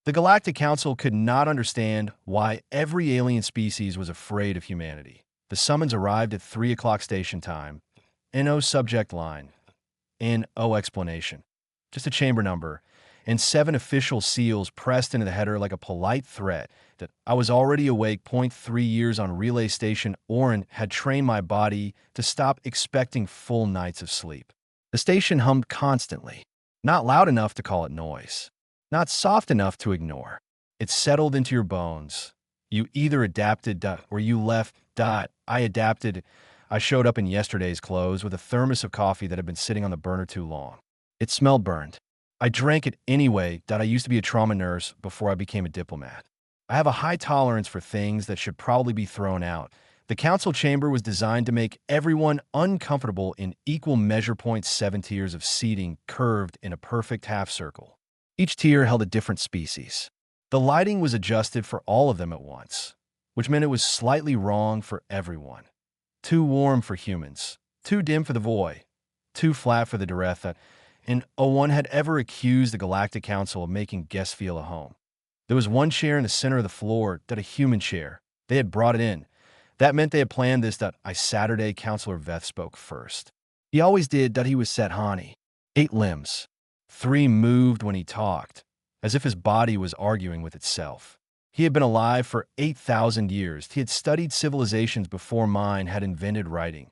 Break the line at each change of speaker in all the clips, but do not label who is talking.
The Galactic Council could not understand why every alien species was afraid of humanity. The summons arrived at 3 o'clock station time. No subject line. No explanation. Just a chamber number, and 7 official seals pressed into the header like a polite threat that I was already awake. 3 years on relay station Orin had trained my body to stop expecting full nights of sleep. The station hummed constantly, not loud enough to call it noise, not soft enough to ignore. It settled into your bones. You either adapted or you left. I adapted. I showed up in yesterday's clothes with a thermos of coffee that had been sitting on the burner too long. It smelled burned. I drank it anyway. I used to be a trauma nurse before I became a diplomat. I have a high tolerance for things that should probably be thrown out. The council chamber was designed to make everyone uncomfortable in equal measure. 7 tiers of seating curved in a perfect half circle. Each tier held a different species. The lighting was adjusted for all of them at once, which meant it was slightly wrong for everyone. Too warm for humans, too dim for the void, too flat for the Deretha, and no one had ever accused the Galactic Council of making guests feel at home. There was one chair in the center of the floor, a human chair. They had brought it in. That meant they had planned this. Saturday, Counselor Veth spoke first. He always did. He was set honey. 8 limbs. 3 moved when he talked, as if his body was arguing with itself. He had been alive for 8,000 years. He had studied civilizations before mine had invented writing.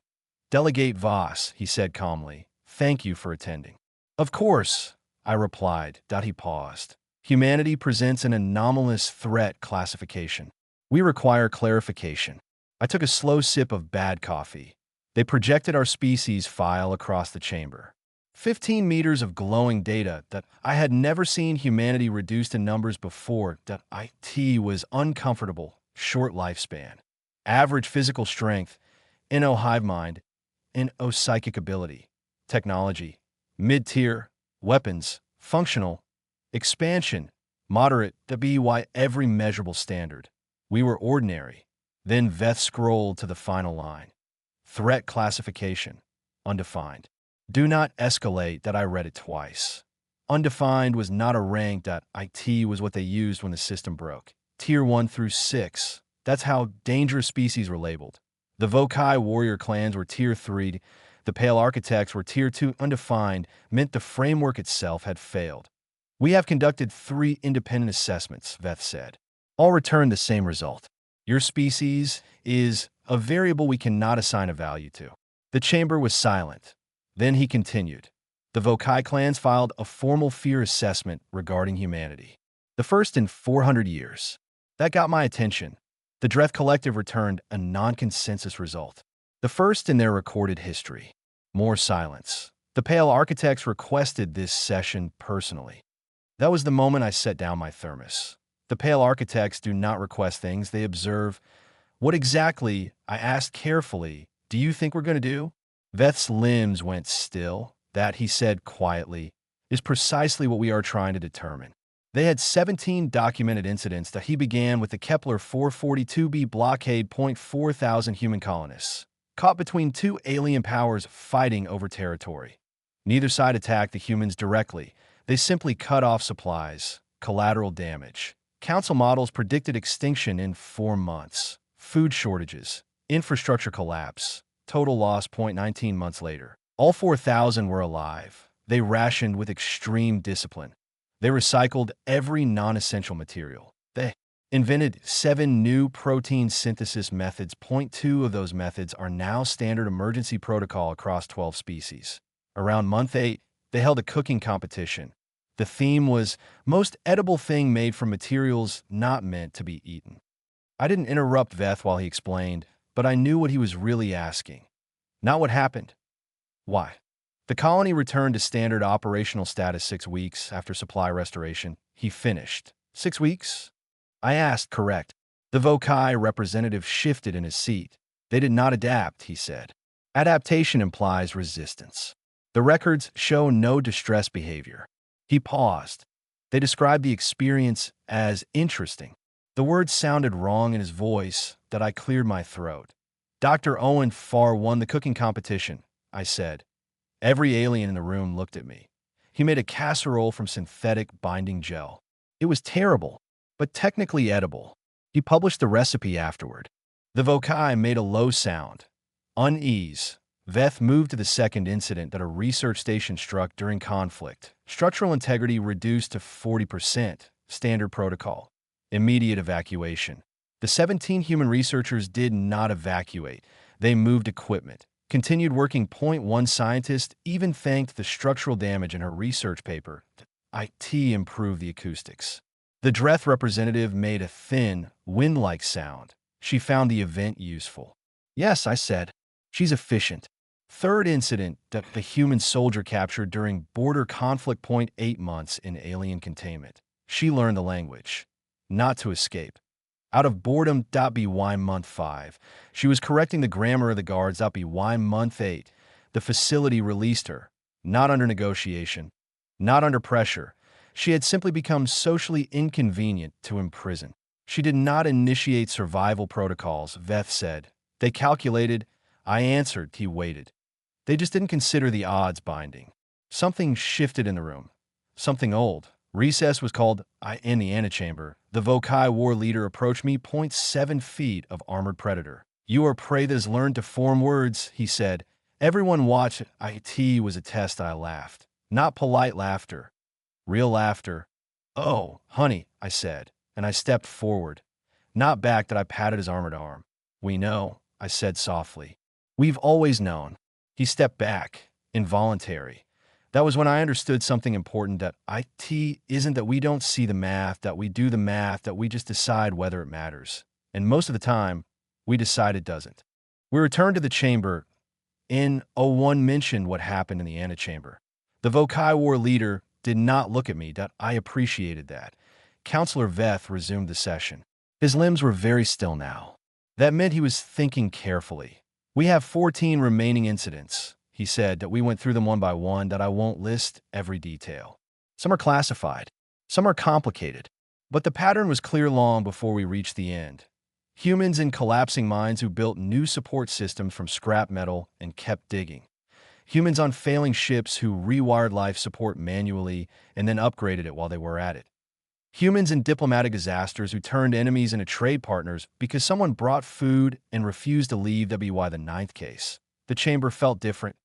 Delegate Voss, he said calmly, thank you for attending. Of course, I replied. He paused. Humanity presents an anomalous threat classification. We require clarification. I took a slow sip of bad coffee. They projected our species file across the chamber. 15 meters of glowing data that I had never seen humanity reduced in numbers before. IT was uncomfortable, short lifespan, average physical strength, NO hive mind, NO psychic ability, technology, mid-tier, weapons, functional, expansion, moderate, BY every measurable standard. We were ordinary. Then Veth scrolled to the final line. Threat classification, undefined. Do not escalate. I read it twice. Undefined was not a rank. IT was what they used when the system broke. Tier 1 through 6. That's how dangerous species were labeled. The Vokai warrior clans were Tier 3. The Pale Architects were Tier 2. Undefined meant the framework itself had failed. We have conducted 3 independent assessments, Veth said. All returned the same result. Your species is a variable we cannot assign a value to. The chamber was silent. Then he continued. The Vokai clans filed a formal fear assessment regarding humanity. The first in 400 years. That got my attention. The Dreth Collective returned a non-consensus result. The first in their recorded history. More silence. The Pale Architects requested this session personally. That was the moment I set down my thermos. The Pale Architects do not request things, they observe. What exactly, I asked carefully, do you think we're going to do? Veth's limbs went still. That, he said quietly, is precisely what we are trying to determine. They had 17 documented incidents that he began with the Kepler 442b blockade. 4,000 human colonists, caught between 2 alien powers fighting over territory. Neither side attacked the humans directly. They simply cut off supplies, collateral damage. Council models predicted extinction in 4 months. Food shortages, infrastructure collapse. Total loss. 19 months later. All 4,000 were alive. They rationed with extreme discipline. They recycled every non-essential material. They invented 7 new protein synthesis methods. 2 of those methods are now standard emergency protocol across 12 species. Around month 8, they held a cooking competition. The theme was most edible thing made from materials not meant to be eaten. I didn't interrupt Veth while he explained, but I knew what he was really asking. Not what happened. Why? The colony returned to standard operational status 6 weeks after supply restoration. He finished. 6 weeks? I asked, correct. The Vokai representative shifted in his seat. They did not adapt, he said. Adaptation implies resistance. The records show no distress behavior. He paused. They described the experience as interesting. The words sounded wrong in his voice that I cleared my throat. Dr. Owen Farr won the cooking competition, I said. Every alien in the room looked at me. He made a casserole from synthetic binding gel. It was terrible, but technically edible. He published the recipe afterward. The Vokai made a low sound. Unease. Veth moved to the second incident that a research station struck during conflict. Structural integrity reduced to 40%. Standard protocol. Immediate evacuation. The 17 human researchers did not evacuate. They moved equipment. Continued working. Point one scientist even thanked the structural damage in her research paper. IT improved the acoustics. The Dreth representative made a thin, wind-like sound. She found the event useful. Yes, I said. She's efficient. Third incident that the human soldier captured during border conflict. 8 months in alien containment. She learned the language. Not to escape. Out of boredom. By month 5. She was correcting the grammar of the guards. By month 8. The facility released her. Not under negotiation. Not under pressure. She had simply become socially inconvenient to imprison. She did not initiate survival protocols, Veth said. They calculated. I answered. He waited. They just didn't consider the odds binding. Something shifted in the room. Something old. Recess was called in the antechamber. The Vokai war leader approached me. 7 feet of armored predator. You are prey that has learned to form words, he said. Everyone watched. IT was a test. I laughed. Not polite laughter. Real laughter. Oh, honey, I said, and I stepped forward. Not back. That I patted his armored arm. We know, I said softly. We've always known. He stepped back. Involuntary. That was when I understood something important, that IT isn't that we don't see the math, that we do the math, that we just decide whether it matters. And most of the time, we decide it doesn't. We returned to the chamber. N01 mentioned what happened in the antechamber. The Vokai war leader did not look at me. That I appreciated that. Counselor Veth resumed the session. His limbs were very still now. That meant he was thinking carefully. We have 14 remaining incidents, he said, that we went through them one by one, that I won't list every detail. Some are classified. Some are complicated. But the pattern was clear long before we reached the end. Humans in collapsing mines who built new support systems from scrap metal and kept digging. Humans on failing ships who rewired life support manually and then upgraded it while they were at it. Humans in diplomatic disasters who turned enemies into trade partners because someone brought food and refused to leave. WY the 9th case. The chamber felt different.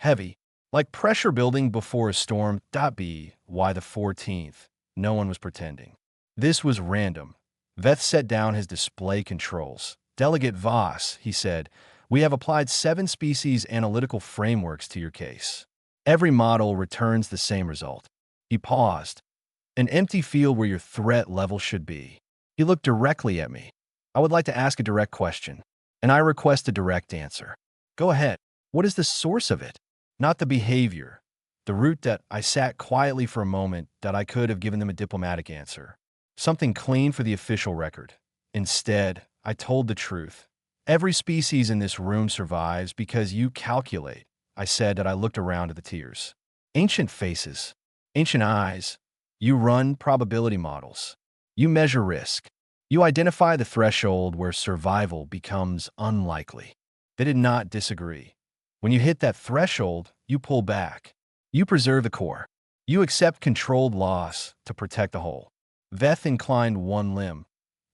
Heavy. Like pressure building before a storm. Why the 14th. No one was pretending. This was random. Veth set down his display controls. Delegate Voss, he said, we have applied 7 species analytical frameworks to your case. Every model returns the same result. He paused. An empty field where your threat level should be. He looked directly at me. I would like to ask a direct question, and I request a direct answer. Go ahead. What is the source of it? Not the behavior. The root. That I sat quietly for a moment, that I could have given them a diplomatic answer. Something clean for the official record. Instead, I told the truth. Every species in this room survives because you calculate. I said. That I looked around at the tiers. Ancient faces. Ancient eyes. You run probability models. You measure risk. You identify the threshold where survival becomes unlikely. They did not disagree. When you hit that threshold, you pull back. You preserve the core. You accept controlled loss to protect the whole. Veth inclined one limb.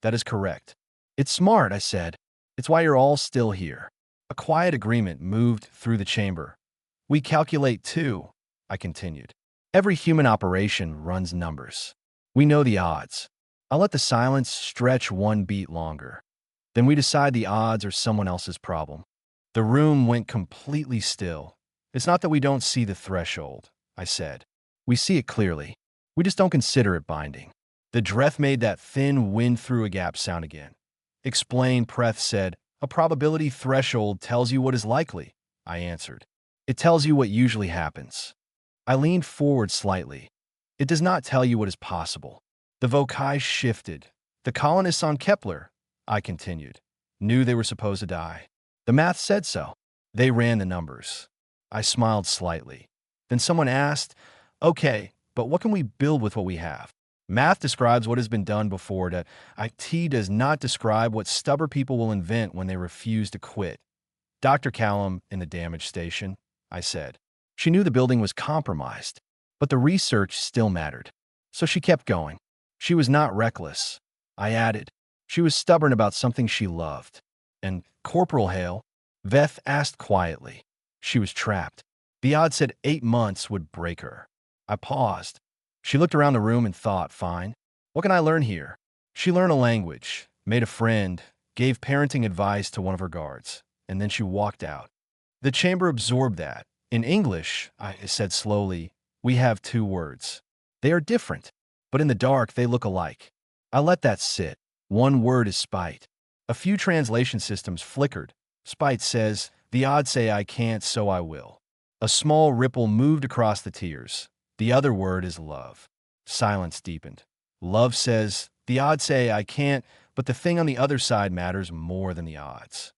That is correct. It's smart, I said. It's why you're all still here. A quiet agreement moved through the chamber. We calculate too, I continued. Every human operation runs numbers. We know the odds. I'll let the silence stretch one beat longer. Then we decide the odds are someone else's problem. The room went completely still. It's not that we don't see the threshold, I said. We see it clearly. We just don't consider it binding. The Dreth made that thin wind through a gap sound again. Explain, Preth said. A probability threshold tells you what is likely, I answered. It tells you what usually happens. I leaned forward slightly. It does not tell you what is possible. The Vokai shifted. The colonists on Kepler, I continued, knew they were supposed to die. The math said so. They ran the numbers. I smiled slightly. Then someone asked, okay, but what can we build with what we have? Math describes what has been done before. That IT does not describe what stubborn people will invent when they refuse to quit. Dr. Callum in the damaged station, I said. She knew the building was compromised, but the research still mattered. So she kept going. She was not reckless. I added. She was stubborn about something she loved. And Corporal Hale? Veth asked quietly. She was trapped. The odds said 8 months would break her. I paused. She looked around the room and thought, fine. What can I learn here? She learned a language, made a friend, gave parenting advice to one of her guards, and then she walked out. The chamber absorbed that. In English, I said slowly, we have 2 words. They are different, but in the dark they look alike. I let that sit. One word is spite. A few translation systems flickered. Spite says, the odds say I can't, so I will. A small ripple moved across the tears. The other word is love. Silence deepened. Love says, the odds say I can't, but the thing on the other side matters more than the odds.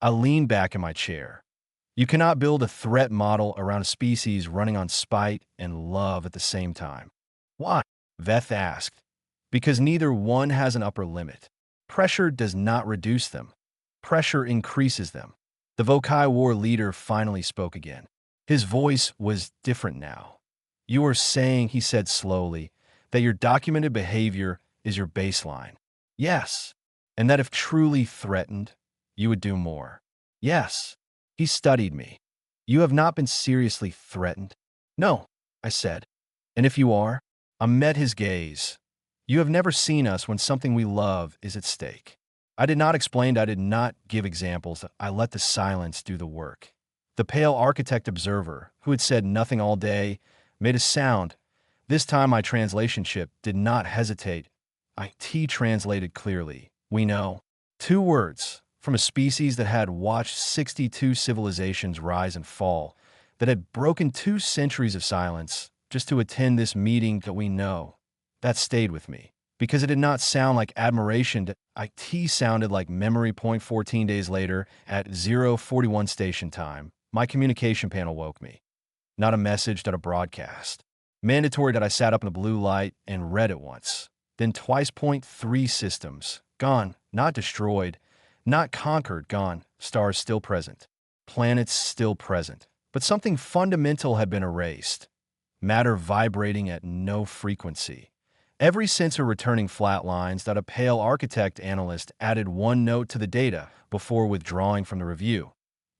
I leaned back in my chair. You cannot build a threat model around a species running on spite and love at the same time. Why? Veth asked. Because neither one has an upper limit. Pressure does not reduce them. Pressure increases them. The HFY War leader finally spoke again. His voice was different now. You are saying, he said slowly, that your documented behavior is your baseline. Yes. And that if truly threatened, you would do more. Yes. He studied me. You have not been seriously threatened? No, I said. And if you are? I met his gaze. You have never seen us when something we love is at stake. I did not explain, I did not give examples. I let the silence do the work. The pale architect observer, who had said nothing all day, made a sound. This time my translation ship did not hesitate. IT translated clearly. We know. 2 words. From a species that had watched 62 civilizations rise and fall, that had broken 2 centuries of silence just to attend this meeting that we know. That stayed with me, because it did not sound like admiration. IT sounded like memory. 14 days later, at 041 station time, my communication panel woke me. Not a message, not a broadcast. Mandatory that I sat up in the blue light and read it once. Then twice. 3 systems. Gone, not destroyed. Not conquered, gone, stars still present, planets still present. But something fundamental had been erased. Matter vibrating at no frequency. Every sensor returning flat lines. That a pale architect analyst added 1 note to the data before withdrawing from the review.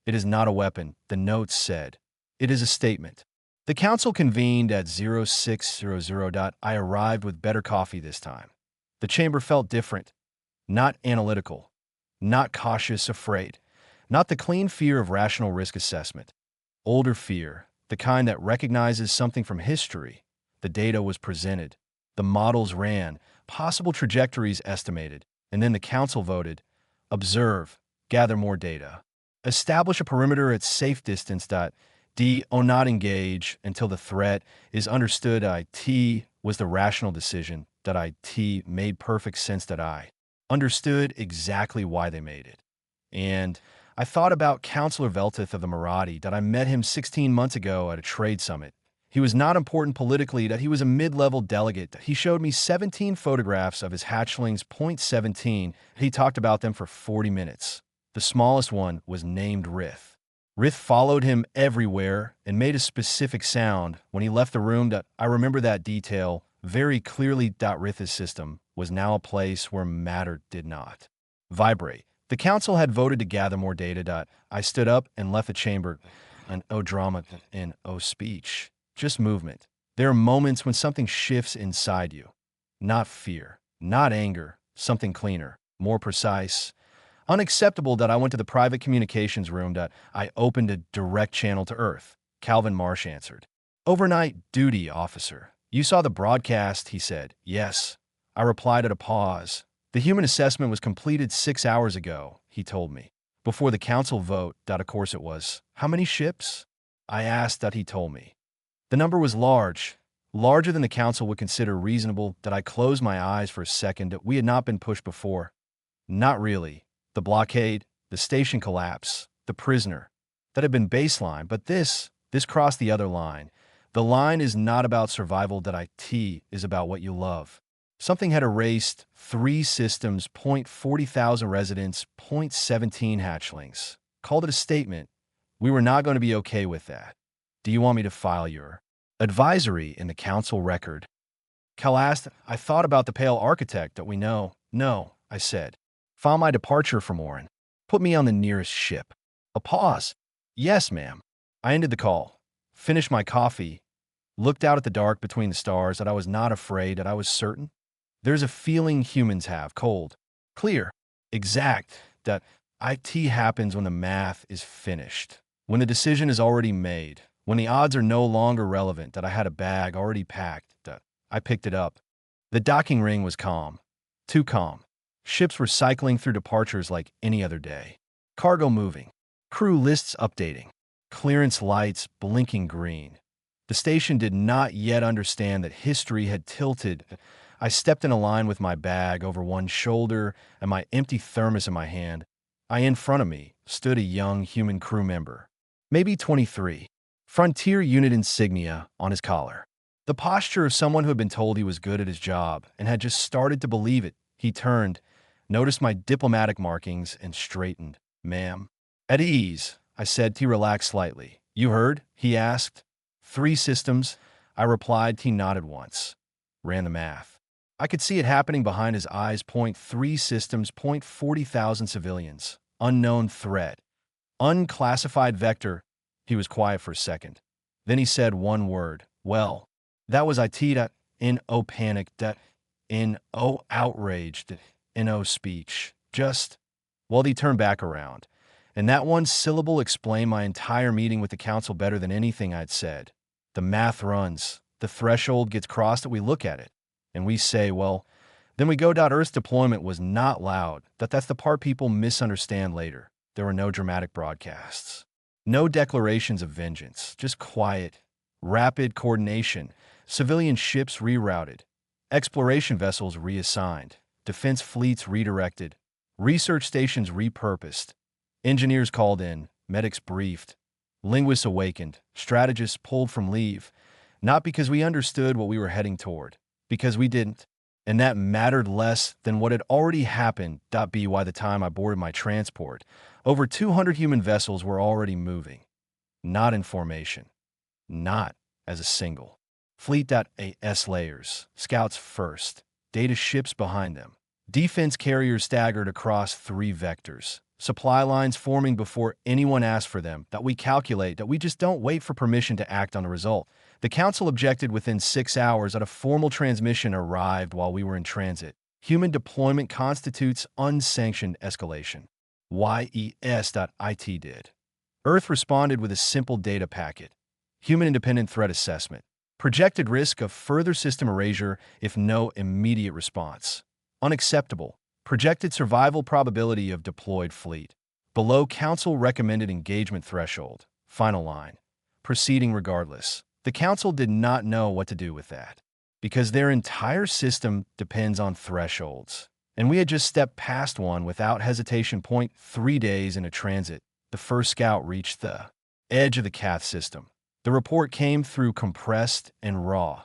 It is not a weapon, the notes said. It is a statement. The council convened at 0600. I arrived with better coffee this time. The chamber felt different, not analytical. Not cautious, afraid. Not the clean fear of rational risk assessment. Older fear, the kind that recognizes something from history. The data was presented. The models ran. Possible trajectories estimated. And then the council voted. Observe. Gather more data. Establish a perimeter at safe distance. D. Not engage until the threat is understood. IT was the rational decision. IT made perfect sense. I understood exactly why they made it. And I thought about Counselor Veltith of the Marathi. I met him 16 months ago at a trade summit. He was not important politically. He was a mid-level delegate. He showed me 17 photographs of his hatchlings. 17. He talked about them for 40 minutes. The smallest one was named Rith. Rith followed him everywhere and made a specific sound when he left the room. I remember that detail very clearly. Rith's system was now a place where matter did not vibrate. The council had voted to gather more data. I stood up and left the chamber. And drama and speech. Just movement. There are moments when something shifts inside you. Not fear, not anger, something cleaner, more precise. Unacceptable. I went to the private communications room. I opened a direct channel to Earth. Calvin Marsh answered. Overnight duty, officer. You saw the broadcast, he said. Yes. I replied at a pause. The human assessment was completed 6 hours ago, he told me. Before the council vote. Of course it was. How many ships? I asked. He told me. The number was large. Larger than the council would consider reasonable. I closed my eyes for a second. We had not been pushed before. Not really. The blockade, the station collapse, the prisoner. That had been baseline, but this crossed the other line. The line is not about survival. IT is about what you love. Something had erased 3 systems, 40,000 residents, 17 hatchlings. Called it a statement. We were not going to be okay with that. Do you want me to file your advisory in the council record? Cal asked. I thought about the pale architect that we know. No, I said. Found my departure from Orin. Put me on the nearest ship. A pause. Yes, ma'am. I ended the call, finished my coffee, looked out at the dark between the stars that I was not afraid, that I was certain. There's a feeling humans have, cold, clear, exact, that IT happens when the math is finished, when the decision is already made, when the odds are no longer relevant, that I had a bag already packed, that I picked it up. The docking ring was calm, too calm. Ships were cycling through departures like any other day. Cargo moving, crew lists updating, clearance lights blinking green. The station did not yet understand that history had tilted. I stepped in a line with my bag over one shoulder and my empty thermos in my hand. In front of me stood a young human crew member, maybe 23, Frontier Unit insignia on his collar. The posture of someone who had been told he was good at his job and had just started to believe it. He turned, noticed my diplomatic markings, and straightened. Ma'am. At ease, I said. He relaxed slightly. You heard? He asked. 3 systems. I replied. He nodded once. Ran the math. I could see it happening behind his eyes. 3 systems, 40,000 civilians. Unknown threat. Unclassified vector. He was quiet for a second. Then he said one word. Well, that was IT. N-O panicked. N-O outraged. N-O speech. Just. Well, he turned back around. And that one syllable explained my entire meeting with the council better than anything I'd said. The math runs. The threshold gets crossed that we look at it. And we say, well, then we go. Earth's deployment was not loud. That's the part people misunderstand later. There were no dramatic broadcasts. No declarations of vengeance. Just quiet, rapid coordination. Civilian ships rerouted. Exploration vessels reassigned. Defense fleets redirected. Research stations repurposed. Engineers called in. Medics briefed. Linguists awakened. Strategists pulled from leave. Not because we understood what we were heading toward. Because we didn't. And that mattered less than what had already happened. By the time I boarded my transport, over 200 human vessels were already moving. Not in formation. Not as a single. Fleet.AS layers. Scouts first. Data ships behind them. Defense carriers staggered across 3 vectors. Supply lines forming before anyone asked for them. That we calculate. That we just don't wait for permission to act on the result. The council objected within 6 hours that a formal transmission arrived while we were in transit. Human deployment constitutes unsanctioned escalation. YES.IT did. Earth responded with a simple data packet. Human independent threat assessment. Projected risk of further system erasure if no immediate response. Unacceptable. Projected survival probability of deployed fleet. Below council recommended engagement threshold. Final line. Proceeding regardless. The council did not know what to do with that, because their entire system depends on thresholds. And we had just stepped past one without hesitation. 3 days into transit, the first scout reached the edge of the Cath system. The report came through compressed and raw.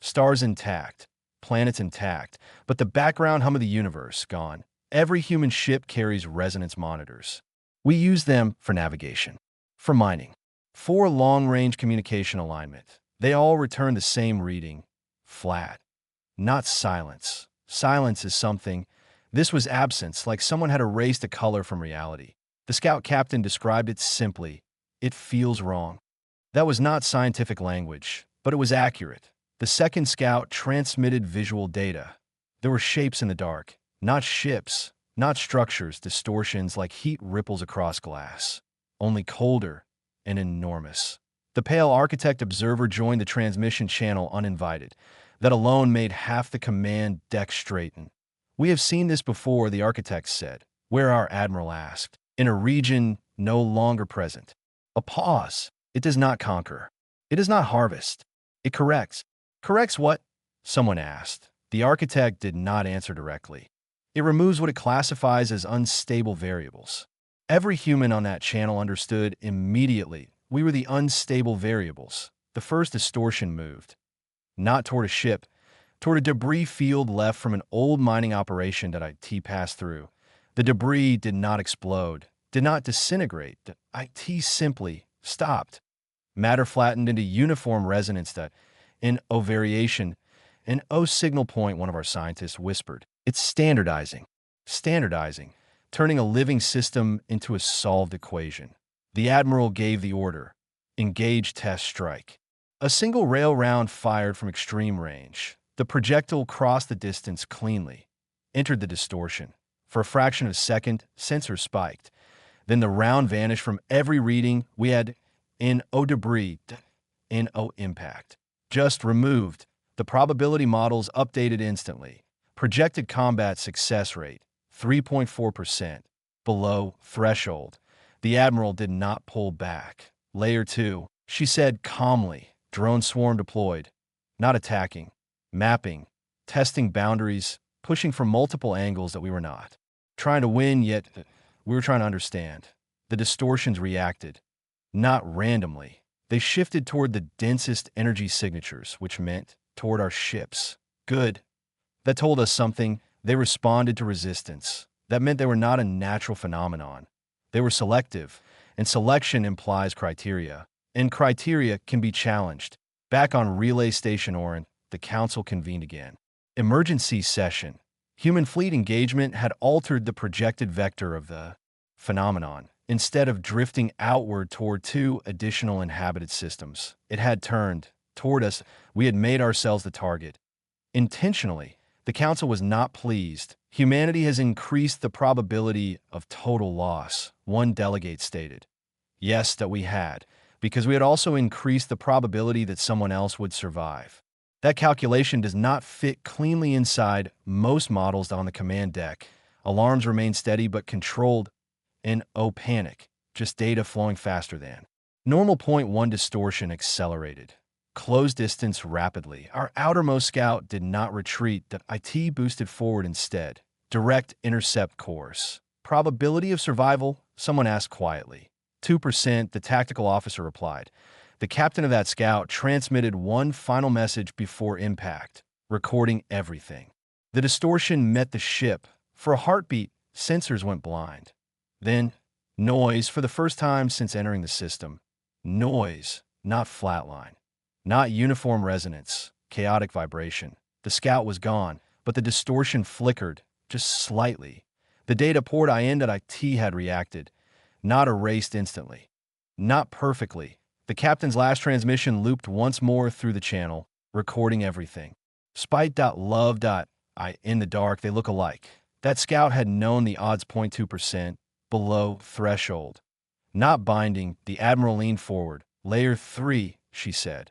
Stars intact, planets intact, but the background hum of the universe gone. Every human ship carries resonance monitors. We use them for navigation, for mining, for long-range communication alignment. They all return the same reading, flat. Not silence. Silence is something. This was absence, like someone had erased a color from reality. The scout captain described it simply. It feels wrong. That was not scientific language, but it was accurate. The second scout transmitted visual data. There were shapes in the dark, not ships, not structures, distortions like heat ripples across glass, only colder and enormous. The pale architect observer joined the transmission channel uninvited. That alone made half the command deck straighten. We have seen this before, the architect said, where our admiral asked, in a region no longer present. A pause. It does not conquer. It does not harvest. It corrects. Corrects what? Someone asked. The architect did not answer directly. It removes what it classifies as unstable variables. Every human on that channel understood immediately we were the unstable variables. The first distortion moved. Not toward a ship, toward a debris field left from an old mining operation that IT passed through. The debris did not explode, did not disintegrate. The IT simply stopped. Matter flattened into uniform resonance that, in O variation, An O signal point, one of our scientists whispered. It's standardizing. Standardizing, turning a living system into a solved equation. The Admiral gave the order. Engage test strike. A single rail round fired from extreme range. The projectile crossed the distance cleanly, entered the distortion. For a fraction of a second, sensors spiked. Then the round vanished from every reading we had. NO debris, NO impact. Just removed. The probability models updated instantly. Projected combat success rate, 3.4%. Below threshold. The Admiral did not pull back. Layer 2, she said calmly. Drone swarm deployed. Not attacking. Mapping. Testing boundaries. Pushing from multiple angles that we were not trying to win, yet we were trying to understand. The distortions reacted. Not randomly. They shifted toward the densest energy signatures, which meant toward our ships. Good. That told us something. They responded to resistance. That meant they were not a natural phenomenon. They were selective, and selection implies criteria, and criteria can be challenged. Back on Relay Station Orin, the Council convened again. Emergency session. Human fleet engagement had altered the projected vector of the phenomenon. Instead of drifting outward toward 2 additional inhabited systems, it had turned toward us. We had made ourselves the target. Intentionally, the Council was not pleased. Humanity has increased the probability of total loss, one delegate stated. Yes, that we had, because we had also increased the probability that someone else would survive. That calculation does not fit cleanly inside most models on the command deck. Alarms remain steady but controlled. NO panic, just data flowing faster than. Normal point 1 distortion accelerated. Close distance rapidly. Our outermost scout did not retreat. The IT boosted forward instead. Direct intercept course. Probability of survival? Someone asked quietly. 2%, the tactical officer replied. The captain of that scout transmitted one final message before impact, recording everything. The distortion met the ship. For a heartbeat, sensors went blind. Then, noise for the first time since entering the system. Noise, not flatline. Not uniform resonance, chaotic vibration. The scout was gone, but the distortion flickered, just slightly. The data port IN at IT had reacted, not erased instantly. Not perfectly. The captain's last transmission looped once more through the channel, recording everything. Spite.love.I in the dark, they look alike. That scout had known the odds 0.2%, below threshold. Not binding, the Admiral leaned forward. Layer 3, she said.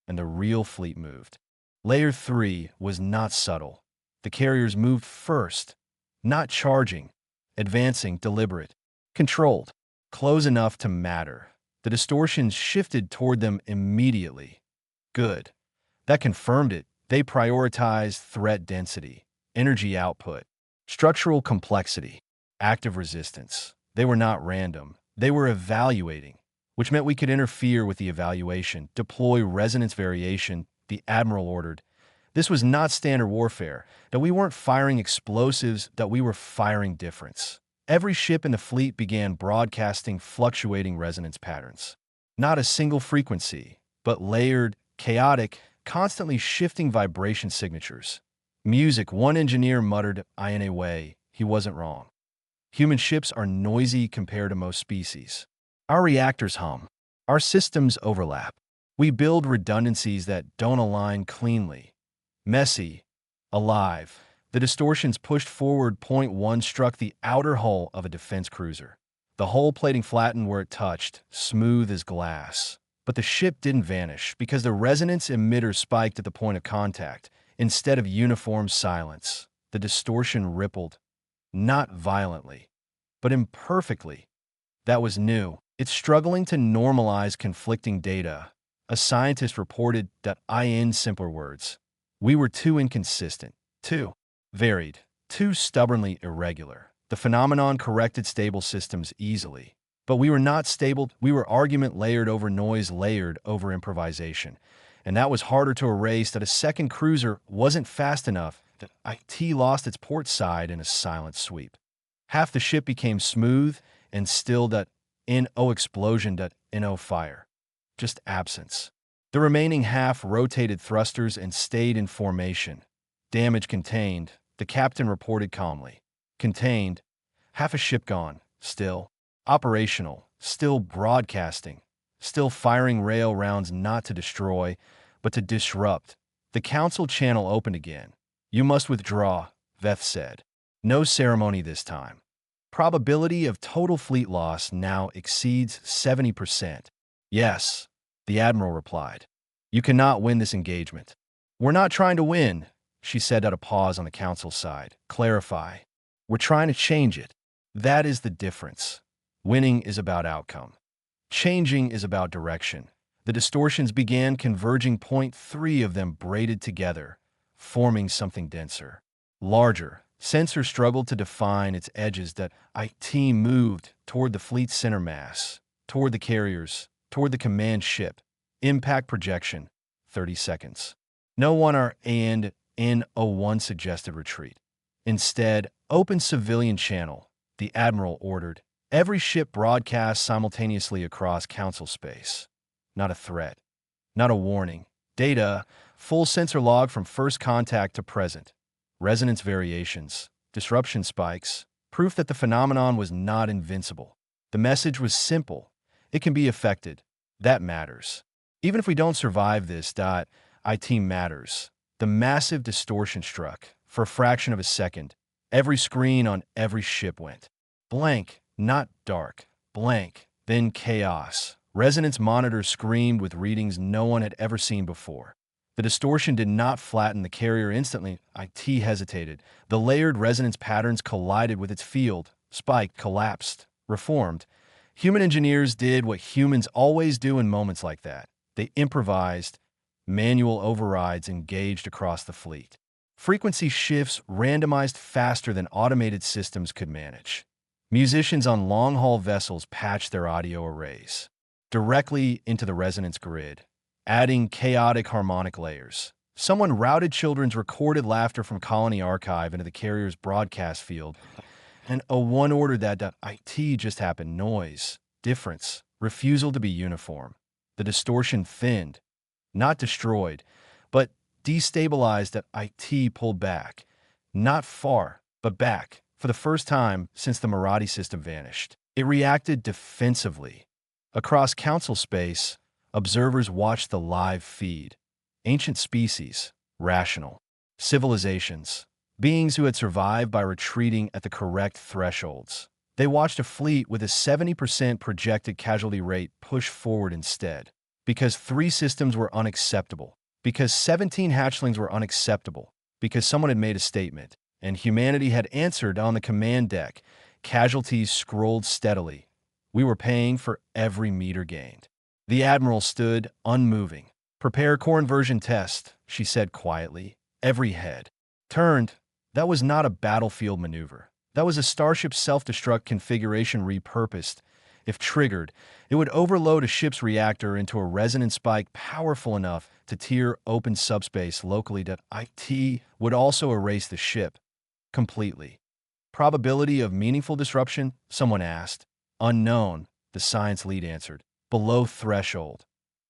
And the real fleet moved. Layer 3 was not subtle. The carriers moved first, not charging, advancing, deliberate, controlled, close enough to matter. The distortions shifted toward them immediately. Good. That confirmed it. They prioritized threat density, energy output, structural complexity, active resistance. They were not random. They were evaluating, which meant we could interfere with the evaluation, deploy resonance variation, the Admiral ordered. This was not standard warfare, that we weren't firing explosives, that we were firing difference. Every ship in the fleet began broadcasting fluctuating resonance patterns. Not a single frequency, but layered, chaotic, constantly shifting vibration signatures. Music, one engineer muttered, in a way, he wasn't wrong. Human ships are noisy compared to most species. Our reactors hum. Our systems overlap. We build redundancies that don't align cleanly. Messy. Alive. The distortions pushed forward. Point 1 struck the outer hull of a defense cruiser. The hull plating flattened where it touched, smooth as glass. But the ship didn't vanish because the resonance emitter spiked at the point of contact. Instead of uniform silence, the distortion rippled. Not violently, but imperfectly. That was new. It's struggling to normalize conflicting data. A scientist reported that in simpler words, we were too inconsistent, too varied, too stubbornly irregular. The phenomenon corrected stable systems easily. But we were not stable. We were argument layered over noise, layered over improvisation. And that was harder to erase. That a second cruiser wasn't fast enough. That IT lost its port side in a silent sweep. Half the ship became smooth and still. That NO explosion. That NO fire. Just absence. The remaining half rotated thrusters and stayed in formation. Damage contained, the captain reported calmly. Contained, half a ship gone, still. Operational, still broadcasting, still firing rail rounds not to destroy, but to disrupt. The council channel opened again. You must withdraw, Veth said. No ceremony this time. Probability of total fleet loss now exceeds 70%. Yes, the admiral replied. You cannot win this engagement. We're not trying to win, she said at a pause on the council's side. Clarify. We're trying to change it. That is the difference. Winning is about outcome. Changing is about direction. The distortions began converging. Point three of them braided together, forming something denser, larger. Sensor struggled to define its edges. That IT moved toward the fleet's center mass, toward the carriers, toward the command ship. Impact projection, 30 seconds. No one are and N01 suggested retreat. Instead, open civilian channel, the admiral ordered. Every ship broadcast simultaneously across council space. Not a threat. Not a warning. Data, full sensor log from first contact to present. Resonance variations, disruption spikes, proof that the phenomenon was not invincible. The message was simple. It can be affected. That matters. Even if we don't survive this, IT matters. The massive distortion struck. For a fraction of a second, every screen on every ship went blank, not dark, blank, then chaos. Resonance monitors screamed with readings no one had ever seen before. The distortion did not flatten the carrier instantly. IT hesitated. The layered resonance patterns collided with its field, spiked, collapsed, reformed. Human engineers did what humans always do in moments like that. They improvised. Manual overrides engaged across the fleet. Frequency shifts randomized faster than automated systems could manage. Musicians on long-haul vessels patched their audio arrays directly into the resonance grid, adding chaotic harmonic layers. Someone routed children's recorded laughter from Colony Archive into the carrier's broadcast field, and one ordered that IT just happened. Noise, difference, refusal to be uniform. The distortion thinned, not destroyed, but destabilized. That IT pulled back, not far, but back, for the first time since the Marathi system vanished. It reacted defensively. Across council space, observers watched the live feed. Ancient species, rational. Civilizations, beings who had survived by retreating at the correct thresholds. They watched a fleet with a 70% projected casualty rate push forward instead. Because 3 systems were unacceptable. Because 17 hatchlings were unacceptable. Because someone had made a statement, and humanity had answered on the command deck. Casualties scrolled steadily. We were paying for every meter gained. The admiral stood, unmoving. Prepare core inversion test, she said quietly. Every head turned. That was not a battlefield maneuver. That was a Starship self-destruct configuration repurposed. If triggered, it would overload a ship's reactor into a resonance spike powerful enough to tear open subspace locally. That IT would also erase the ship completely. Probability of meaningful disruption? Someone asked. Unknown, the science lead answered. Below threshold.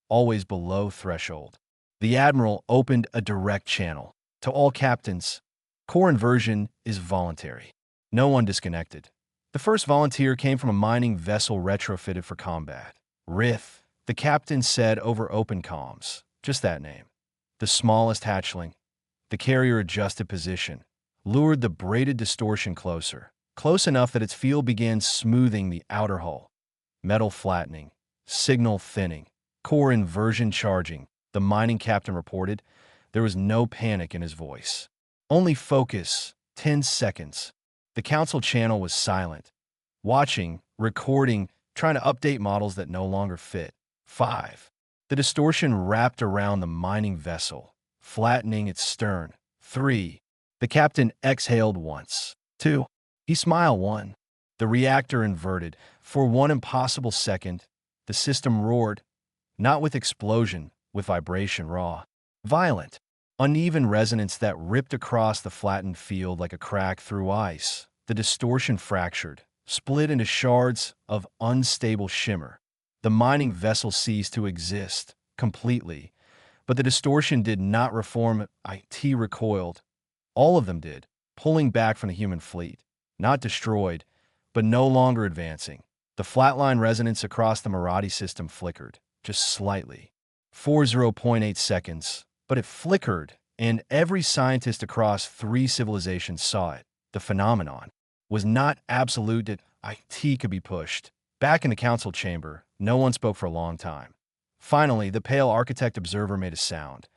Always below threshold. The admiral opened a direct channel. To all captains, core inversion is voluntary. No one disconnected. The first volunteer came from a mining vessel retrofitted for combat. Rith, the captain said over open comms. Just that name. The smallest hatchling. The carrier adjusted position, lured the braided distortion closer. Close enough that its field began smoothing the outer hull. Metal flattening. Signal thinning. Core inversion charging, the mining captain reported. There was no panic in his voice. Only focus. 10 seconds. The council channel was silent. Watching, recording, trying to update models that no longer fit. 5. The distortion wrapped around the mining vessel, flattening its stern. 3. The captain exhaled once. 2. He smiled. 1. The reactor inverted. For one impossible second, the system roared. Not with explosion, with vibration, raw, violent. Uneven resonance that ripped across the flattened field like a crack through ice. The distortion fractured, split into shards of unstable shimmer. The mining vessel ceased to exist, completely. But the distortion did not reform. IT recoiled. All of them did, pulling back from the human fleet. Not destroyed, but no longer advancing. The flatline resonance across the Marathi system flickered, just slightly. 40.8 seconds, but it flickered, and every scientist across 3 civilizations saw it. The phenomenon was not absolute that IT could be pushed. Back in the council chamber, no one spoke for a long time. Finally, the pale architect observer made a sound.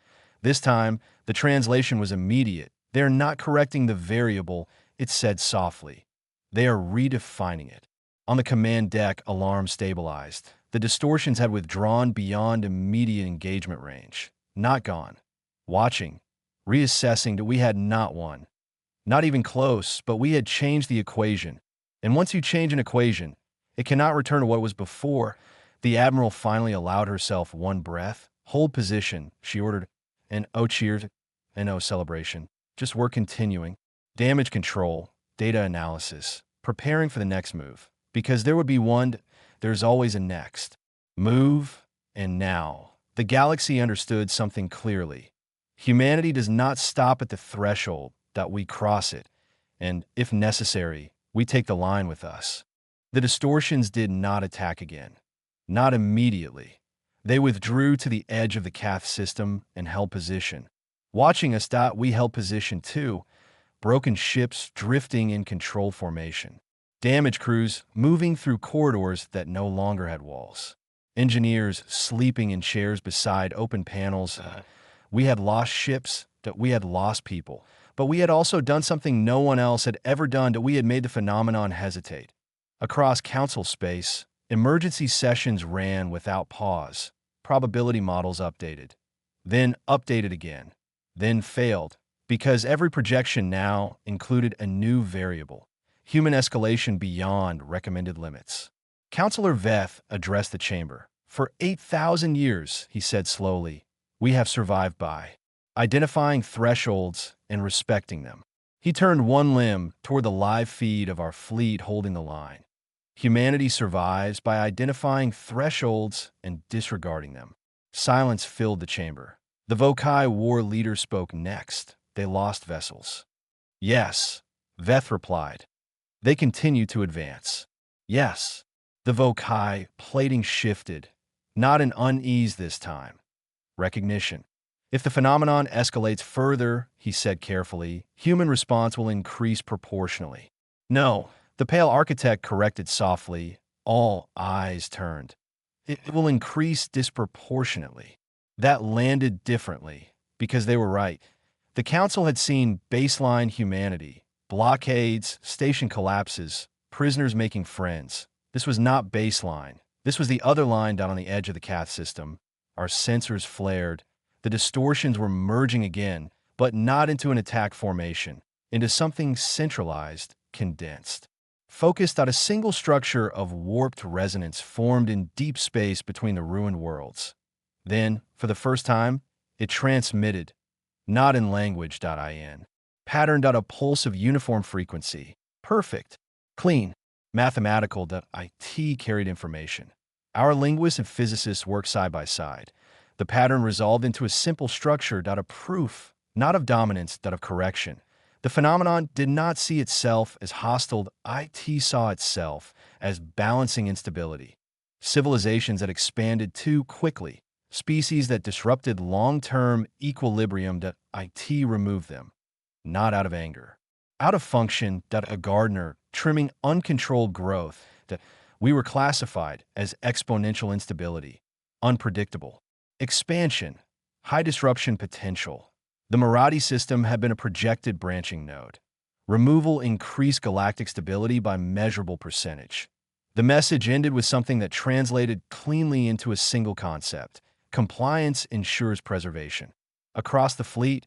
This time, the translation was immediate. They are not correcting the variable, it said softly. They are redefining it. On the command deck, alarm stabilized. The distortions had withdrawn beyond immediate engagement range. Not gone. Watching. Reassessing that we had not won. Not even close, but we had changed the equation. And once you change an equation, it cannot return to what was before. The Admiral finally allowed herself one breath. Hold position, she ordered. And oh cheers, and oh celebration. Just work continuing. Damage control, data analysis, preparing for the next move. Because there would be one, there's always a next. Move, and now. The galaxy understood something clearly. Humanity does not stop at the threshold, that we cross it, and, if necessary, we take the line with us. The distortions did not attack again. Not immediately. They withdrew to the edge of the Cath system and held position. Watching us, we held position too, broken ships drifting in control formation. Damage crews moving through corridors that no longer had walls. Engineers sleeping in chairs beside open panels. We had lost ships, that we had lost people. But we had also done something no one else had ever done, that we had made the phenomenon hesitate. Across council space, emergency sessions ran without pause. Probability models updated. Then updated again. Then failed, because every projection now included a new variable. Human escalation beyond recommended limits. Counselor Veth addressed the chamber. For 8,000 years, he said slowly, we have survived by identifying thresholds and respecting them. He turned one limb toward the live feed of our fleet holding the line. Humanity survives by identifying thresholds and disregarding them. Silence filled the chamber. The HFY War leader spoke next. They lost vessels. Yes, Veth replied. They continue to advance. Yes. The HFY plating shifted. Not an unease this time. Recognition. If the phenomenon escalates further, he said carefully, human response will increase proportionally. No, the pale architect corrected softly. All eyes turned. It will increase disproportionately. That landed differently, because they were right. The council had seen baseline humanity, blockades, station collapses, prisoners making friends. This was not baseline. This was the other line down on the edge of the Cath system. Our sensors flared. The distortions were merging again, but not into an attack formation, into something centralized, condensed. Focused on a single structure of warped resonance formed in deep space between the ruined worlds. Then, for the first time, it transmitted, not in language.in, patterned on a pulse of uniform frequency, perfect, clean, mathematical.it carried information. Our linguists and physicists worked side by side. The pattern resolved into a simple structure, of proof, not of dominance, of correction. The phenomenon did not see itself as hostile, it saw itself as balancing instability. Civilizations that expanded too quickly, species that disrupted long-term equilibrium, it removed them. Not out of anger. Out of function, a gardener trimming uncontrolled growth, that we were classified as exponential instability, unpredictable. Expansion, high disruption potential. The Marathi system had been a projected branching node. Removal increased galactic stability by measurable percentage. The message ended with something that translated cleanly into a single concept. Compliance ensures preservation. Across the fleet,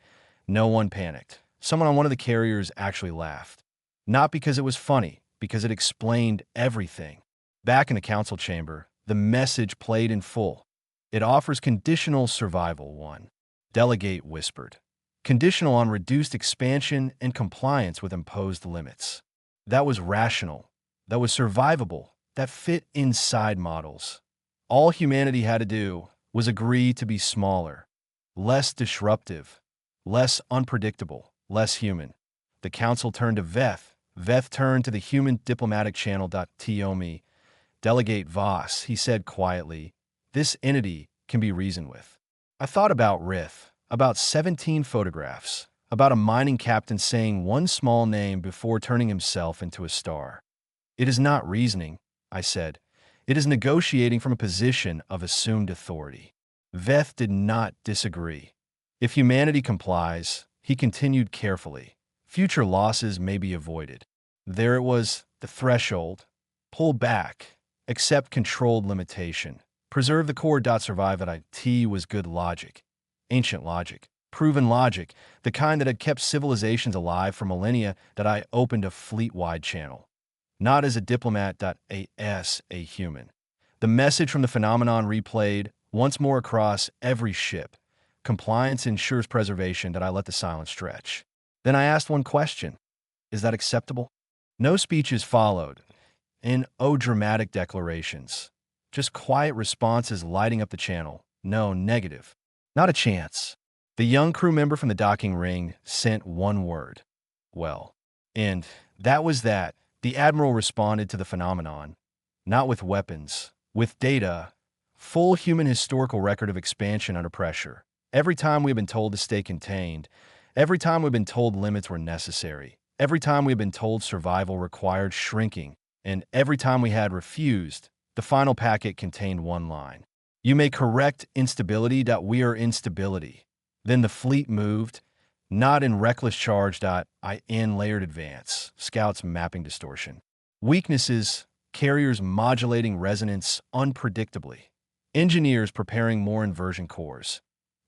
no one panicked. Someone on one of the carriers actually laughed. Not because it was funny, because it explained everything. Back in the council chamber, the message played in full. It offers conditional survival, one. Delegate whispered. Conditional on reduced expansion and compliance with imposed limits. That was rational. That was survivable. That fit inside models. All humanity had to do was agree to be smaller. less disruptive, less unpredictable, less human. The council turned to Veth. Veth turned to the human diplomatic channel. Tomi, Delegate Voss, he said quietly, this entity can be reasoned with. I thought about Rith, about 17 photographs, about a mining captain saying one small name before turning himself into a star. It is not reasoning, I said. It is negotiating from a position of assumed authority. Veth did not disagree. If humanity complies, he continued carefully, future losses may be avoided. There it was, the threshold. Pull back. Accept controlled limitation. Preserve the core. Survive at IT was good logic. Ancient logic. Proven logic. The kind that had kept civilizations alive for millennia. That I opened a fleet-wide channel. Not as a diplomat. As a human. The message from the phenomenon replayed once more across every ship. Compliance ensures preservation. That I let the silence stretch. Then I asked one question. Is that acceptable? No speeches followed. In dramatic declarations. Just quiet responses lighting up the channel. No, negative. Not a chance. The young crew member from the docking ring sent one word. Well. And that was that. The Admiral responded to the phenomenon. Not with weapons. With data. Full human historical record of expansion under pressure. Every time we've been told to stay contained. Every time we've been told limits were necessary. Every time we've been told survival required shrinking. And every time we had refused, the final packet contained one line. You may correct instability. We are instability. Then the fleet moved, not in reckless charge. In layered advance, scouts mapping distortion. Weaknesses, carriers modulating resonance unpredictably. Engineers preparing more inversion cores.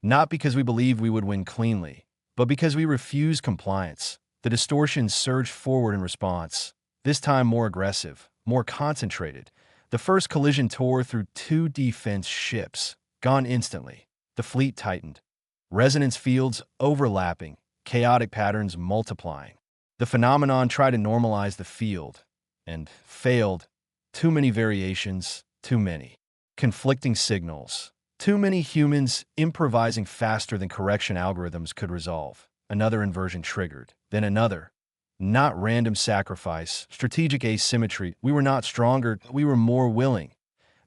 Not because we believed we would win cleanly, but because we refused compliance. The distortions surged forward in response. This time more aggressive, more concentrated. The first collision tore through 2 defense ships, gone instantly. The fleet tightened. Resonance fields overlapping, chaotic patterns multiplying. The phenomenon tried to normalize the field, and failed. Too many variations, too many. Conflicting signals. Too many humans improvising faster than correction algorithms could resolve. Another inversion triggered, then another. Not random sacrifice, strategic asymmetry. We were not stronger, we were more willing.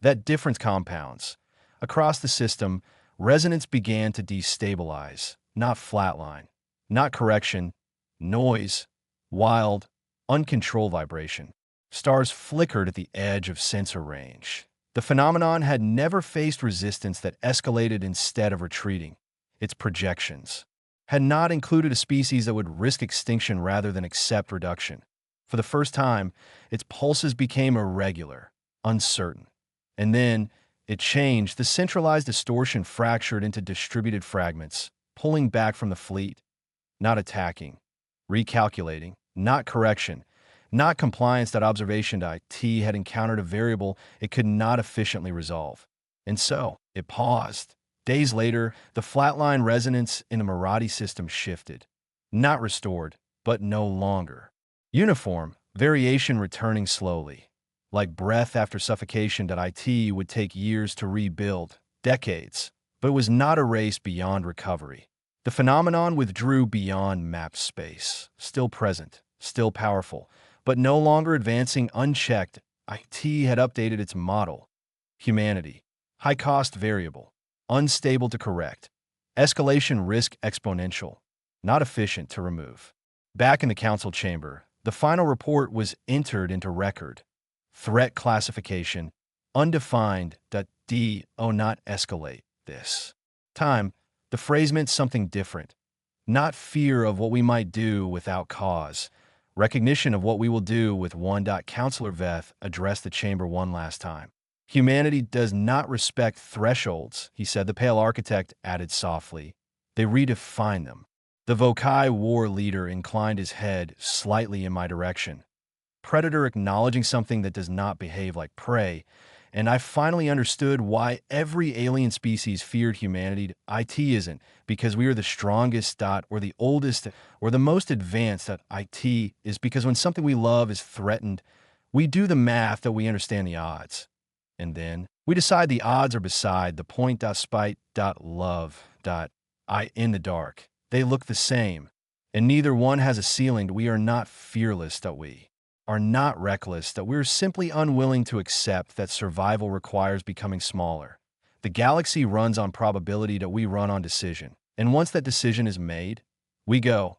That difference compounds. Across the system, resonance began to destabilize, not flatline, not correction, noise, wild, uncontrolled vibration. Stars flickered at the edge of sensor range. The phenomenon had never faced resistance that escalated instead of retreating. Its projections had not included a species that would risk extinction rather than accept reduction. For the first time, its pulses became irregular, uncertain. And then, it changed. The centralized distortion fractured into distributed fragments, pulling back from the fleet, not attacking, recalculating, not correction, not compliance. That observation. IT had encountered a variable it could not efficiently resolve. And so, it paused. Days later, the flatline resonance in the Marathi system shifted. Not restored, but no longer. Uniform, variation returning slowly. Like breath after suffocation. IT would take years to rebuild, decades, but it was not erased beyond recovery. The phenomenon withdrew beyond mapped space, still present, still powerful, but no longer advancing unchecked. IT had updated its model. Humanity, high-cost variable. Unstable to correct. Escalation risk exponential. Not efficient to remove. Back in the council chamber, the final report was entered into record. Threat classification. Undefined. Not escalate. This time, the phrase meant something different. Not fear of what we might do without cause. Recognition of what we will do with one. Counselor Veth addressed the chamber one last time. Humanity does not respect thresholds, he said. The pale architect added softly. They redefine them. The HFY War leader inclined his head slightly in my direction. Predator acknowledging something that does not behave like prey, and I finally understood why every alien species feared humanity. IT isn't because we are the strongest. Or the oldest or the most advanced. IT is because when something we love is threatened, we do the math that we understand the odds. And then we decide the odds are beside the point. Spite. Love. I in the dark. They look the same, and neither one has a ceiling. We are not fearless, that we are not reckless, that we're simply unwilling to accept that survival requires becoming smaller. The galaxy runs on probability, that we run on decision. And once that decision is made, we go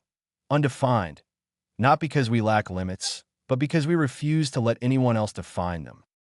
undefined, not because we lack limits, but because we refuse to let anyone else define them.